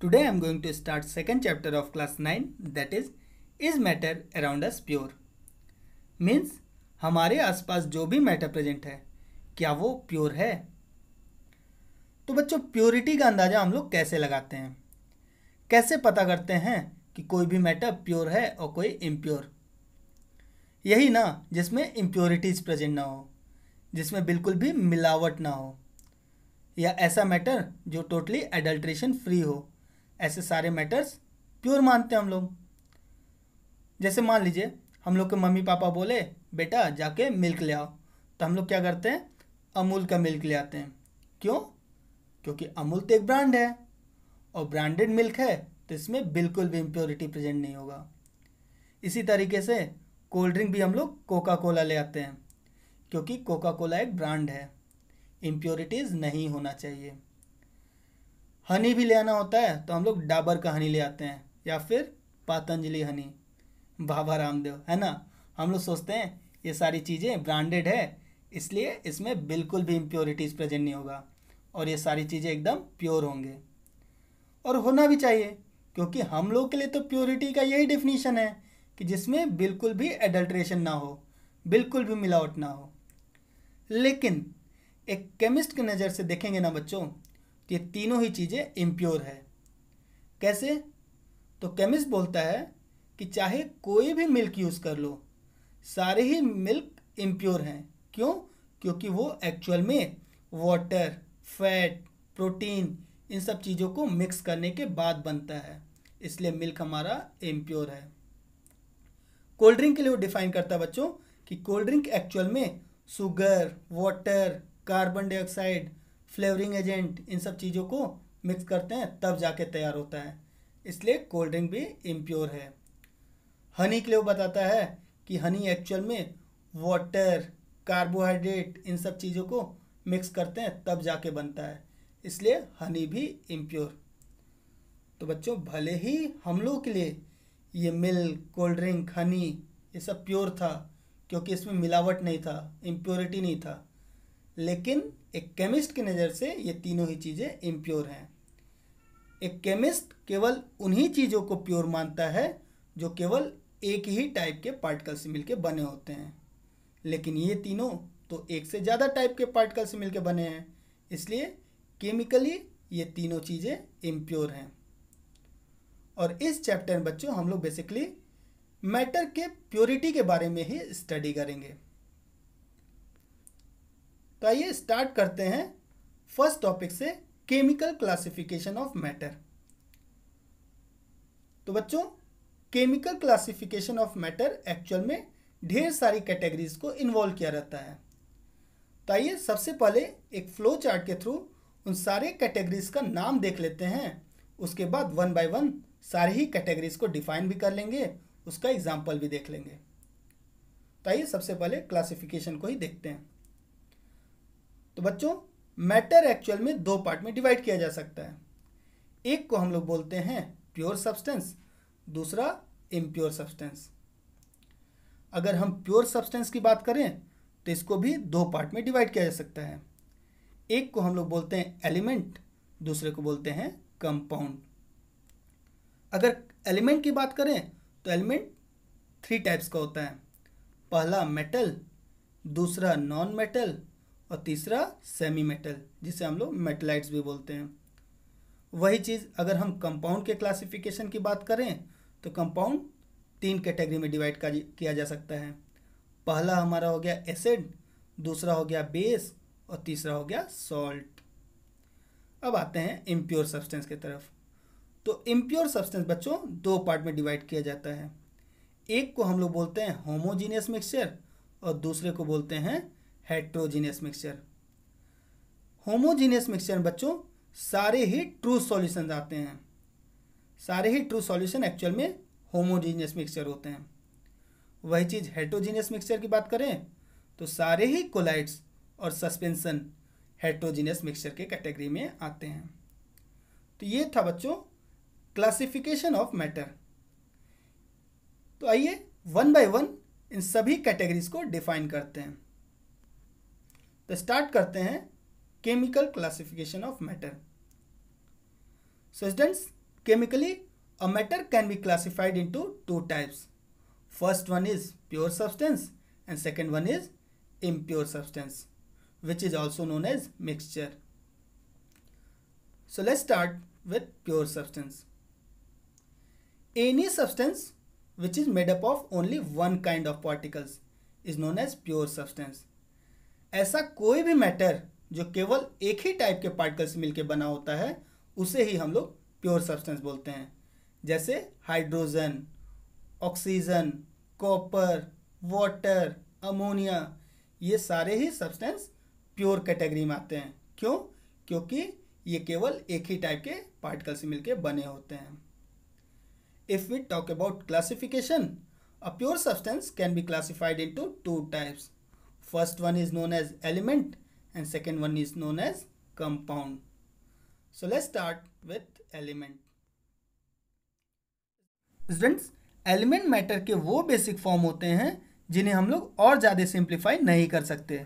Today I am going to start second chapter of class 9, that is matter around us pure? Means हमारे आसपास जो भी matter present है क्या वो प्योर है? तो बच्चों प्योरिटी का अंदाजा हम लोग कैसे लगाते हैं, कैसे पता करते हैं कि कोई भी मैटर प्योर है और कोई इम्प्योर? यही ना जिसमें इम्प्योरिटीज प्रेजेंट ना हो, जिसमें बिल्कुल भी मिलावट ना हो, या ऐसा मैटर जो टोटली एडल्ट्रेशन फ्री हो। ऐसे सारे मैटर्स प्योर मानते हैं हम लोग। जैसे मान लीजिए हम लोग के मम्मी पापा बोले बेटा जाके मिल्क ले आओ, तो हम लोग क्या करते हैं, अमूल का मिल्क ले आते हैं। क्यों? क्योंकि अमूल तो एक ब्रांड है और ब्रांडेड मिल्क है, तो इसमें बिल्कुल भी इम्प्योरिटी प्रेजेंट नहीं होगा। इसी तरीके से कोल्ड ड्रिंक भी हम लोग कोका कोला ले आते हैं, क्योंकि कोका कोला एक ब्रांड है, इम्प्योरिटीज़ नहीं होना चाहिए। हनी भी ले आना होता है तो हम लोग डाबर का हनी ले आते हैं, या फिर पतंजलि हनी, बाबा रामदेव, है ना। हम लोग सोचते हैं ये सारी चीज़ें ब्रांडेड है, इसलिए इसमें बिल्कुल भी इम्प्योरिटीज़ प्रेजेंट नहीं होगा और ये सारी चीज़ें एकदम प्योर होंगे। और होना भी चाहिए, क्योंकि हम लोग के लिए तो प्योरिटी का यही डेफिनेशन है कि जिसमें बिल्कुल भी एडल्ट्रेशन ना हो, बिल्कुल भी मिलावट ना हो। लेकिन एक केमिस्ट की नज़र से देखेंगे ना बच्चों, तो ये तीनों ही चीज़ें इम्प्योर है। कैसे? तो केमिस्ट बोलता है कि चाहे कोई भी मिल्क यूज़ कर लो, सारे ही मिल्क इम्प्योर हैं। क्यों? क्योंकि वो एक्चुअल में वाटर, फैट, प्रोटीन, इन सब चीज़ों को मिक्स करने के बाद बनता है, इसलिए मिल्क हमारा इम्प्योर है। कोल्ड ड्रिंक के लिए वो डिफाइन करता है बच्चों कि कोल्ड ड्रिंक एक्चुअल में sugar, water, carbon dioxide, flavouring agent, इन सब चीज़ों को मिक्स करते हैं तब जाके तैयार होता है, इसलिए कोल्ड ड्रिंक भी इम्प्योर है। हनी के लिए वो बताता है कि हनी एक्चुअल में वाटर, कार्बोहाइड्रेट, इन सब चीज़ों को मिक्स करते हैं तब जाके बनता है, इसलिए हनी भी इम्प्योर। तो बच्चों भले ही हम लोग के लिए ये मिल्क, कोल्ड ड्रिंक, हनी ये सब प्योर था क्योंकि इसमें मिलावट नहीं था, इम्प्योरिटी नहीं था, लेकिन एक केमिस्ट की नज़र से ये तीनों ही चीज़ें इम्प्योर हैं। एक केमिस्ट केवल उन्हीं चीज़ों को प्योर मानता है जो केवल एक ही टाइप के पार्टिकल से मिलके बने होते हैं, लेकिन ये तीनों तो एक से ज़्यादा टाइप के पार्टिकल से मिलके बने हैं, इसलिए केमिकली ये तीनों चीज़ें इम्प्योर हैं। और इस चैप्टर में बच्चों हम लोग बेसिकली मैटर के प्योरिटी के बारे में ही स्टडी करेंगे। तो आइए स्टार्ट करते हैं फर्स्ट टॉपिक से, केमिकल क्लासिफिकेशन ऑफ मैटर। तो बच्चों chemical classification of matter actual में ढेर सारी कैटेगरीज को इन्वॉल्व किया रहता है। तो आइए सबसे पहले एक फ्लो चार्ट के थ्रू उन सारे कैटेगरीज का नाम देख लेते हैं, उसके बाद वन बाय वन सारी ही कैटेगरीज को डिफाइन भी कर लेंगे, उसका एग्जाम्पल भी देख लेंगे। तो आइए सबसे पहले क्लासिफिकेशन को ही देखते हैं। तो बच्चों मैटर एक्चुअल में दो पार्ट में डिवाइड किया जा सकता है। एक को हम लोग बोलते हैं प्योर सब्सटेंस, दूसरा इम्प्योर सब्सटेंस। अगर हम प्योर सब्सटेंस की बात करें तो इसको भी दो पार्ट में डिवाइड किया जा सकता है। एक को हम लोग बोलते हैं एलिमेंट, दूसरे को बोलते हैं कंपाउंड। अगर एलिमेंट की बात करें तो एलिमेंट थ्री टाइप्स का होता है। पहला मेटल, दूसरा नॉन मेटल और तीसरा सेमी मेटल, जिसे हम लोग मेटलाइट्स भी बोलते हैं। वही चीज़ अगर हम कंपाउंड के क्लासिफिकेशन की बात करें तो कंपाउंड तीन कैटेगरी में डिवाइड किया जा सकता है। पहला हमारा हो गया एसिड, दूसरा हो गया बेस और तीसरा हो गया सॉल्ट। अब आते हैं इम्प्योर सब्सटेंस की तरफ। तो इम्प्योर सब्सटेंस बच्चों दो पार्ट में डिवाइड किया जाता है। एक को हम लोग बोलते हैं होमोजीनियस मिक्सचर और दूसरे को बोलते हैं हेट्रोजीनियस मिक्सचर। होमोजीनियस मिक्सचर बच्चों सारे ही ट्रू सॉल्यूशन आते हैं, सारे ही ट्रू सॉल्यूशन एक्चुअल में होमोजीनियस मिक्सचर होते हैं। वही चीज़ हेट्रोजीनियस मिक्सचर की बात करें तो सारे ही कोलाइड्स और सस्पेंशन हेट्रोजीनियस मिक्सचर के कैटेगरी में आते हैं। तो ये था बच्चों क्लासिफिकेशन ऑफ मैटर। तो आइए वन बाय वन इन सभी कैटेगरीज को डिफाइन करते हैं। तो स्टार्ट करते हैं chemical classification of matter. So students chemically a matter can be classified into two types. First one is pure substance and second one is impure substance, which is also known as mixture. So let's start with pure substance. Any substance which is made up of only one kind of particles is known as pure substance. ऐसा कोई भी matter जो केवल एक ही type के particle से मिलकर बना होता है उसे ही हम लोग प्योर सब्सटेंस बोलते हैं. जैसे hydrogen, oxygen, copper, water, ammonia, ये सारे ही सब्सटेंस प्योर कैटेगरी में आते हैं. क्यों? क्योंकि ये केवल एक ही टाइप के पार्टिकल से मिलकर बने होते हैं. If we talk about classification, a pure substance can be classified into two types. First one is known as element and second one is known as compound. So let's start with element. Students, element matter के वो basic form होते हैं जिन्हें हम लोग और ज़्यादा simplify नहीं कर सकते,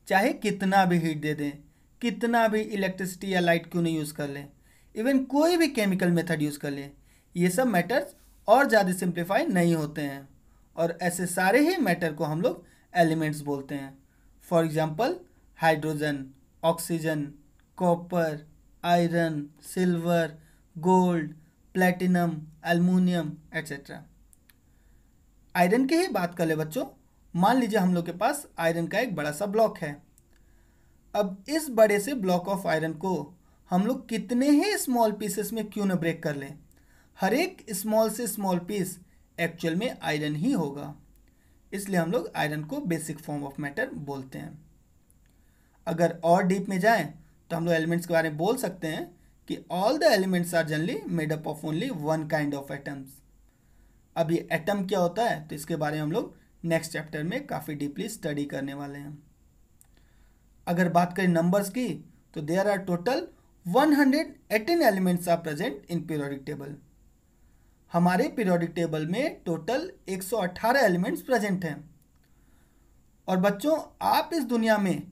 चाहे कितना भी हीट दे दें, कितना भी इलेक्ट्रिसिटी या लाइट क्यों नहीं यूज़ कर लें, इवन कोई भी केमिकल मेथड यूज़ कर लें, ये सब मैटर्स और ज़्यादा सिंप्लीफाई नहीं होते हैं. और ऐसे सारे ही मैटर को हम लोग एलिमेंट्स बोलते हैं. For example hydrogen, oxygen, copper, iron, silver, gold, platinum, aluminium etcetera. Iron की ही बात कर ले बच्चों. मान लीजिए हम लोग के पास आयरन का एक बड़ा सा ब्लॉक है. अब इस बड़े से ब्लॉक ऑफ आयरन को हम लोग कितने ही स्मॉल पीसेस में क्यों न ब्रेक कर लें, हर एक स्मॉल से स्मॉल पीस एक्चुअल में आयरन ही होगा. इसलिए हम लोग आयरन को बेसिक फॉर्म ऑफ मैटर बोलते हैं. अगर और डीप में जाएं तो हम लोग एलिमेंट्स के बारे में बोल सकते हैं कि all the elements are generally made up of only one kind of atoms. अब ये एटम क्या होता है तो इसके बारे में हम लोग नेक्स्ट चैप्टर में काफ़ी डीपली स्टडी करने वाले हैं. अगर बात करें नंबर्स की तो there are total 118 elements are present in periodic table. हमारे पीरियोडिक टेबल में टोटल 118 एलिमेंट्स प्रेजेंट हैं. और बच्चों, आप इस दुनिया में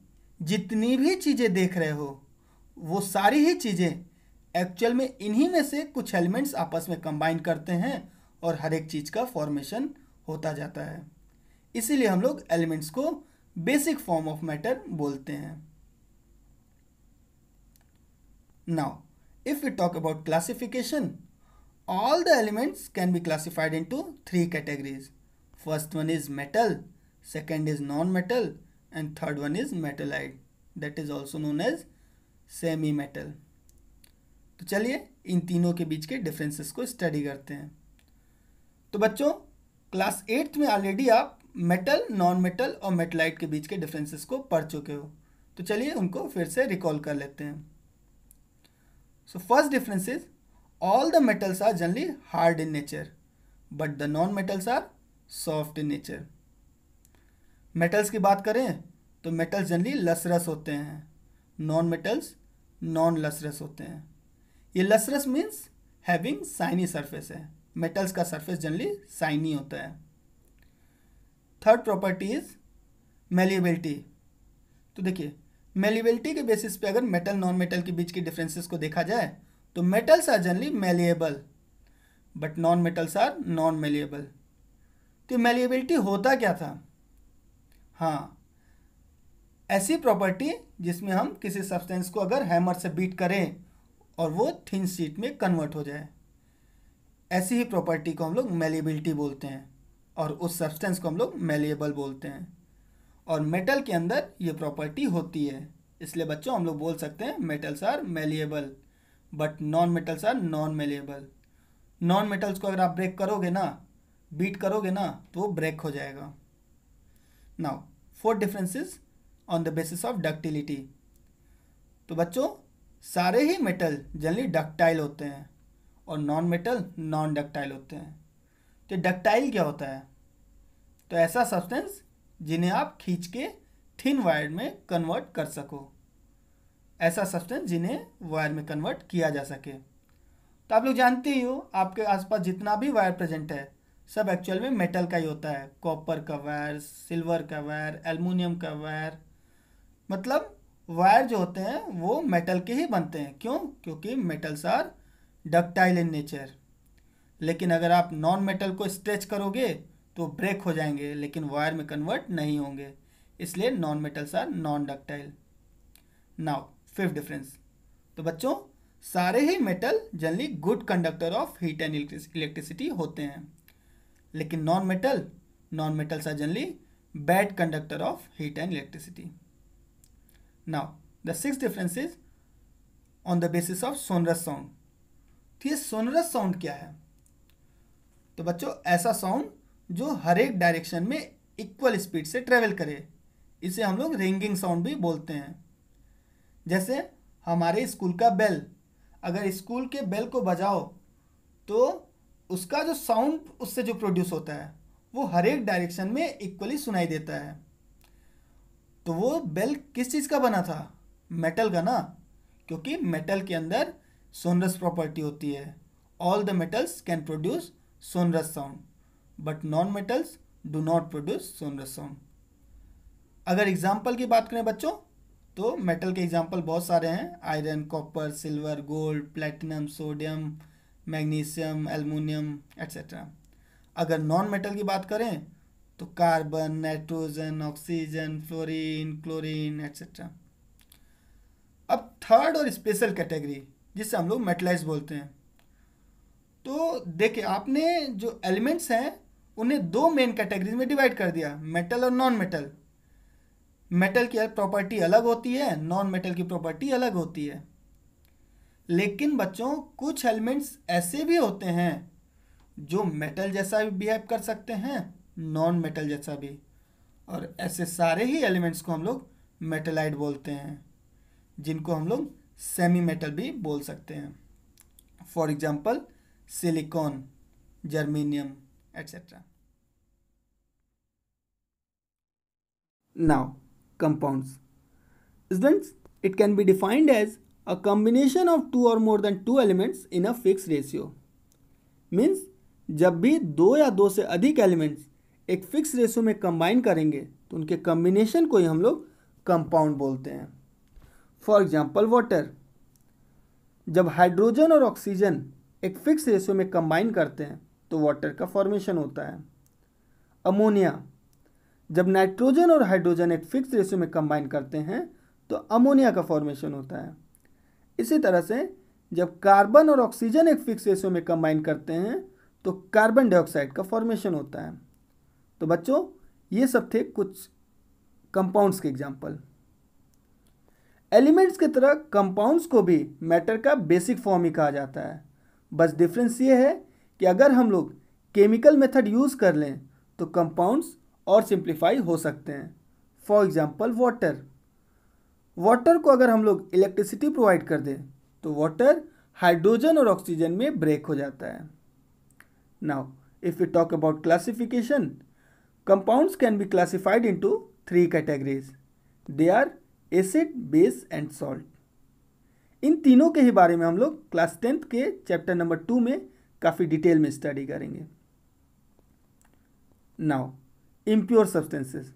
जितनी भी चीज़ें देख रहे हो वो सारी ही चीज़ें एक्चुअल में इन्हीं में से कुछ एलिमेंट्स आपस में कंबाइन करते हैं और हर एक चीज़ का फॉर्मेशन होता जाता है. इसीलिए हम लोग एलिमेंट्स को बेसिक फॉर्म ऑफ मैटर बोलते हैं. Now if we talk about classification, all the elements can be classified into three categories. First one is metal, second is non-metal and third one is metallite, that is also known as semi-metal. तो चलिए इन तीनों के बीच के differences को study करते हैं. तो बच्चों, क्लास 8th में ऑलरेडी आप मेटल, नॉन मेटल और मेटलाइट के बीच के डिफरेंसेस को पढ़ चुके हो. तो चलिए उनको फिर से रिकॉल कर लेते हैं. So first difference is all the metals are generally hard in nature but the non-metals are soft in nature. metals की बात करें तो metals generally लसरस होते हैं, non-metals non-लसरस होते हैं. ये लसरस means having shiny surface है. metals का surface generally shiny होता है. Third property is malleability. तो देखिए malleability के बेसिस पे अगर मेटल नॉन मेटल के बीच के डिफरेंसेस को देखा जाए तो metals are generally malleable but non metals are non malleable. तो मेलिएबिलिटी होता क्या था? हाँ, ऐसी प्रॉपर्टी जिसमें हम किसी सब्सटेंस को अगर हैमर से बीट करें और वो थिन शीट में कन्वर्ट हो जाए, ऐसी ही प्रॉपर्टी को हम लोग मेलिएबिलिटी बोलते हैं और उस सब्सटेंस को हम लोग मेलिएबल बोलते हैं. और मेटल के अंदर ये प्रॉपर्टी होती है. इसलिए बच्चों हम लोग बोल सकते हैं metals are malleable but non metals are non malleable. Non metals को अगर आप ब्रेक करोगे ना, बीट करोगे ना, तो वो ब्रेक हो जाएगा. Now fourth differences on the basis of ductility. तो बच्चों, सारे ही मेटल जनरली डक्टाइल होते हैं और नॉन मेटल नॉन डक्टाइल होते हैं. तो डक्टाइल क्या होता है? तो ऐसा सब्सटेंस जिन्हें आप खींच के थिन वायर में कन्वर्ट कर सको, ऐसा सब्सटेंस जिन्हें वायर में कन्वर्ट किया जा सके. तो आप लोग जानते ही हो, आपके आसपास जितना भी वायर प्रेजेंट है सब एक्चुअल में मेटल का ही होता है. कॉपर का वायर, सिल्वर का वायर, एल्युमिनियम का वायर, मतलब वायर जो होते हैं वो मेटल के ही बनते हैं. क्यों? क्योंकि metals are ductile in nature, लेकिन अगर आप नॉन मेटल को स्ट्रेच करोगे तो ब्रेक हो जाएंगे, लेकिन वायर में कन्वर्ट नहीं होंगे, इसलिए non metals are non ductile. Now fifth difference, तो बच्चों सारे ही metal generally good conductor of heat and electricity होते हैं, लेकिन non metals are generally bad conductor of heat and electricity. Now the sixth difference is on the basis of sonorous sound. तो ये sonorous sound क्या है? तो बच्चों ऐसा साउंड जो हर एक डायरेक्शन में इक्वल स्पीड से ट्रेवल करे, इसे हम लोग रिंगिंग साउंड भी बोलते हैं। जैसे हमारे स्कूल का बेल, अगर स्कूल के बेल को बजाओ तो उसका जो साउंड उससे जो प्रोड्यूस होता है वो हर एक डायरेक्शन में इक्वली सुनाई देता है। तो वो बेल किस चीज़ का बना था? मेटल का ना, क्योंकि मेटल के अंदर सोनरस प्रॉपर्टी होती है। All the metals can produce sonorous sound, but non metals do not produce sonorous sound. अगर एग्जाम्पल की बात करें बच्चों, तो मेटल के एग्जाम्पल बहुत सारे हैं, iron, copper, silver, gold, platinum, sodium, magnesium, aluminium etcetera. अगर नॉन मेटल की बात करें तो carbon, nitrogen, oxygen, fluorine, chlorine etcetera. अब थर्ड और स्पेशल कैटेगरी जिसे हम लोग मेटलाइज बोलते हैं। तो देखिए आपने जो एलिमेंट्स हैं उन्हें दो मेन कैटेगरीज में डिवाइड कर दिया, मेटल और नॉन मेटल। मेटल की प्रॉपर्टी अलग होती है, नॉन मेटल की प्रॉपर्टी अलग होती है। लेकिन बच्चों कुछ एलिमेंट्स ऐसे भी होते हैं जो मेटल जैसा भी बिहेव कर सकते हैं, नॉन मेटल जैसा भी, और ऐसे सारे ही एलिमेंट्स को हम लोग मेटलाइड बोलते हैं, जिनको हम लोग सेमी मेटल भी बोल सकते हैं। For example silicon, germanium etcetera. Now compounds. Students, it can be defined as a combination of two or more than two elements in a fixed ratio. Means जब भी दो या दो से अधिक एलिमेंट्स एक फिक्स रेशियो में कंबाइन करेंगे तो उनके कॉम्बिनेशन को ही हम लोग कंपाउंड बोलते हैं। फॉर एग्जांपल वाटर, जब हाइड्रोजन और ऑक्सीजन एक फिक्स रेशियो में कंबाइन करते हैं तो वाटर का फॉर्मेशन होता है। अमोनिया, जब नाइट्रोजन और हाइड्रोजन एक फिक्स रेशियो में कंबाइन करते हैं तो अमोनिया का फॉर्मेशन होता है। इसी तरह से जब कार्बन और ऑक्सीजन एक फिक्स रेशियो में कंबाइन करते हैं तो कार्बन डाइऑक्साइड का फॉर्मेशन होता है। तो बच्चों ये सब थे कुछ कंपाउंड्स के एग्जाम्पल। एलिमेंट्स की तरह कंपाउंड्स को भी मैटर का बेसिक फॉर्म ही कहा जाता है। बस डिफरेंस ये है कि अगर हम लोग केमिकल मेथड यूज़ कर लें तो कंपाउंड्स और सिंप्लीफाई हो सकते हैं। फॉर एग्जाम्पल वाटर को अगर हम लोग इलेक्ट्रिसिटी प्रोवाइड कर दें तो वाटर हाइड्रोजन और ऑक्सीजन में ब्रेक हो जाता है। Now if we talk about classification, compounds can be classified into 3 categories. They are acid, base and salt. इन तीनों के ही बारे में हम लोग क्लास 10th के चैप्टर नंबर 2 में काफ़ी डिटेल में स्टडी करेंगे। नाउ इम्प्योर सब्सटेंसेस,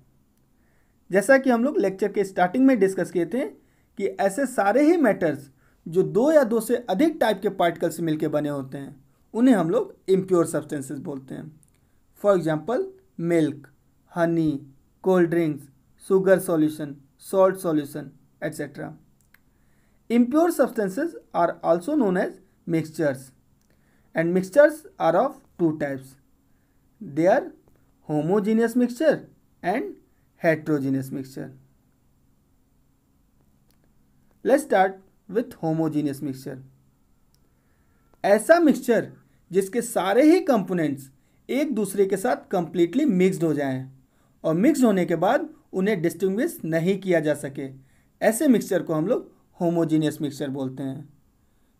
जैसा कि हम लोग लेक्चर के स्टार्टिंग में डिस्कस किए थे कि ऐसे सारे ही मैटर्स जो दो या दो से अधिक टाइप के पार्टिकल्स से मिलकर बने होते हैं उन्हें हम लोग इम्प्योर सब्सटेंसेस बोलते हैं। For example milk, honey, cold drinks, sugar solution, salt solution etcetera. Impure substances are also known as mixtures, and mixtures are of 2 types. They are homogeneous mixture and heterogeneous mixture. Let's start with homogeneous mixture. ऐसा mixture जिसके सारे ही components एक दूसरे के साथ completely mixed हो जाएं और मिक्स होने के बाद उन्हें डिस्टिंग्विश नहीं किया जा सके, ऐसे मिक्सचर को हम लोग होमोजीनियस मिक्सचर बोलते हैं।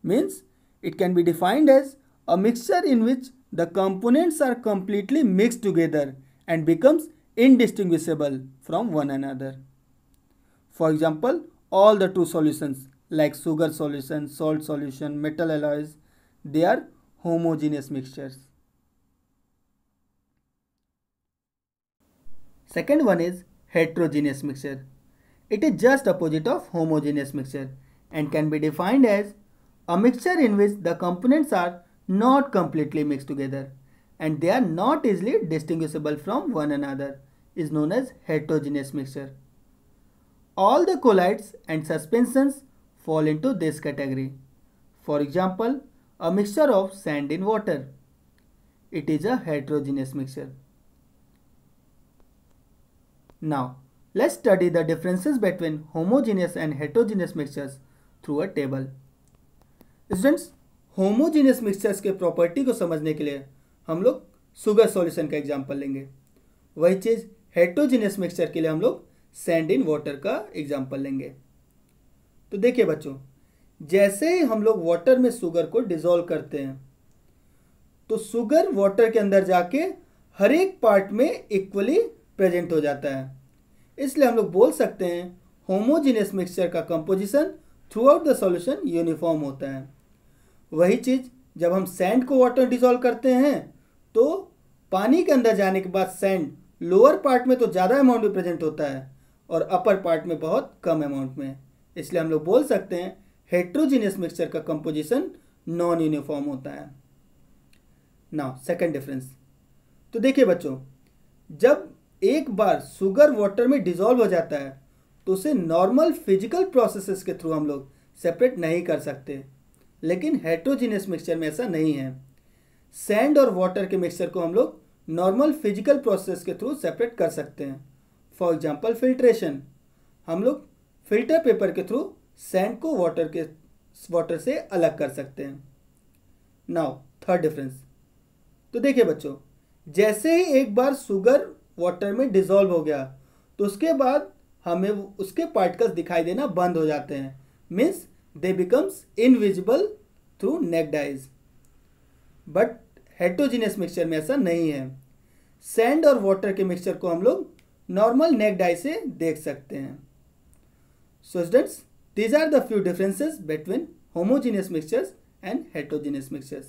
Means it can be defined as a mixture in which the components are completely mixed together and becomes indistinguishable from one another. For example, all the 2 solutions like sugar solution, salt solution, metal alloys, they are homogeneous mixtures. Second one is heterogeneous mixture. It is just opposite of homogeneous mixture and can be defined as A mixture in which the components are not completely mixed together and they are not easily distinguishable from one another is known as heterogeneous mixture. All the colloids and suspensions fall into this category. For example, a mixture of sand in water. It is a heterogeneous mixture. Now, let's study the differences between homogeneous and heterogeneous mixtures through a table. Students, homogeneous mixtures के property को समझने के लिए हम लोग sugar solution का example लेंगे। वही चीज़ हेटेरोजीनियस मिक्सचर के लिए हम लोग सैंड इन वाटर का एग्जांपल लेंगे। तो देखिए बच्चों, जैसे ही हम लोग वाटर में शुगर को डिसॉल्व करते हैं तो शुगर वाटर के अंदर जाके हर एक पार्ट में इक्वली प्रेजेंट हो जाता है। इसलिए हम लोग बोल सकते हैं होमोजीनियस मिक्सचर का composition through out the solution uniform होता है। वही चीज़ जब हम सैंड को वाटर डिसॉल्व करते हैं तो पानी के अंदर जाने के बाद सैंड लोअर पार्ट में तो ज़्यादा अमाउंट में प्रेजेंट होता है और अपर पार्ट में बहुत कम अमाउंट में। इसलिए हम लोग बोल सकते हैं हेटेरोजीनियस मिक्सचर का कंपोजिशन नॉन यूनिफॉर्म होता है। Now second difference. तो देखिए बच्चों, जब एक बार शुगर वाटर में डिसॉल्व हो जाता है तो उसे नॉर्मल फिजिकल प्रोसेसेस के थ्रू हम लोग सेपरेट नहीं कर सकते, लेकिन हेटेरोजीनियस मिक्सचर में ऐसा नहीं है। सैंड और वाटर के मिक्सचर को हम लोग नॉर्मल फिजिकल प्रोसेस के थ्रू सेपरेट कर सकते हैं। फॉर एग्जांपल फिल्ट्रेशन, हम लोग फिल्टर पेपर के थ्रू सैंड को वाटर से अलग कर सकते हैं। Now third difference. तो देखिए बच्चों, जैसे ही एक बार शुगर वाटर में डिसॉल्व हो गया तो उसके बाद हमें उसके पार्टिकल्स दिखाई देना बंद हो जाते हैं, means they becomes invisible through naked eyes. But heterogeneous mixture में ऐसा नहीं है। सैंड और वाटर के मिक्सचर को हम लोग नॉर्मल नेक्ड आई से देख सकते हैं। So students, these are the few differences between homogeneous mixtures and heterogeneous mixtures.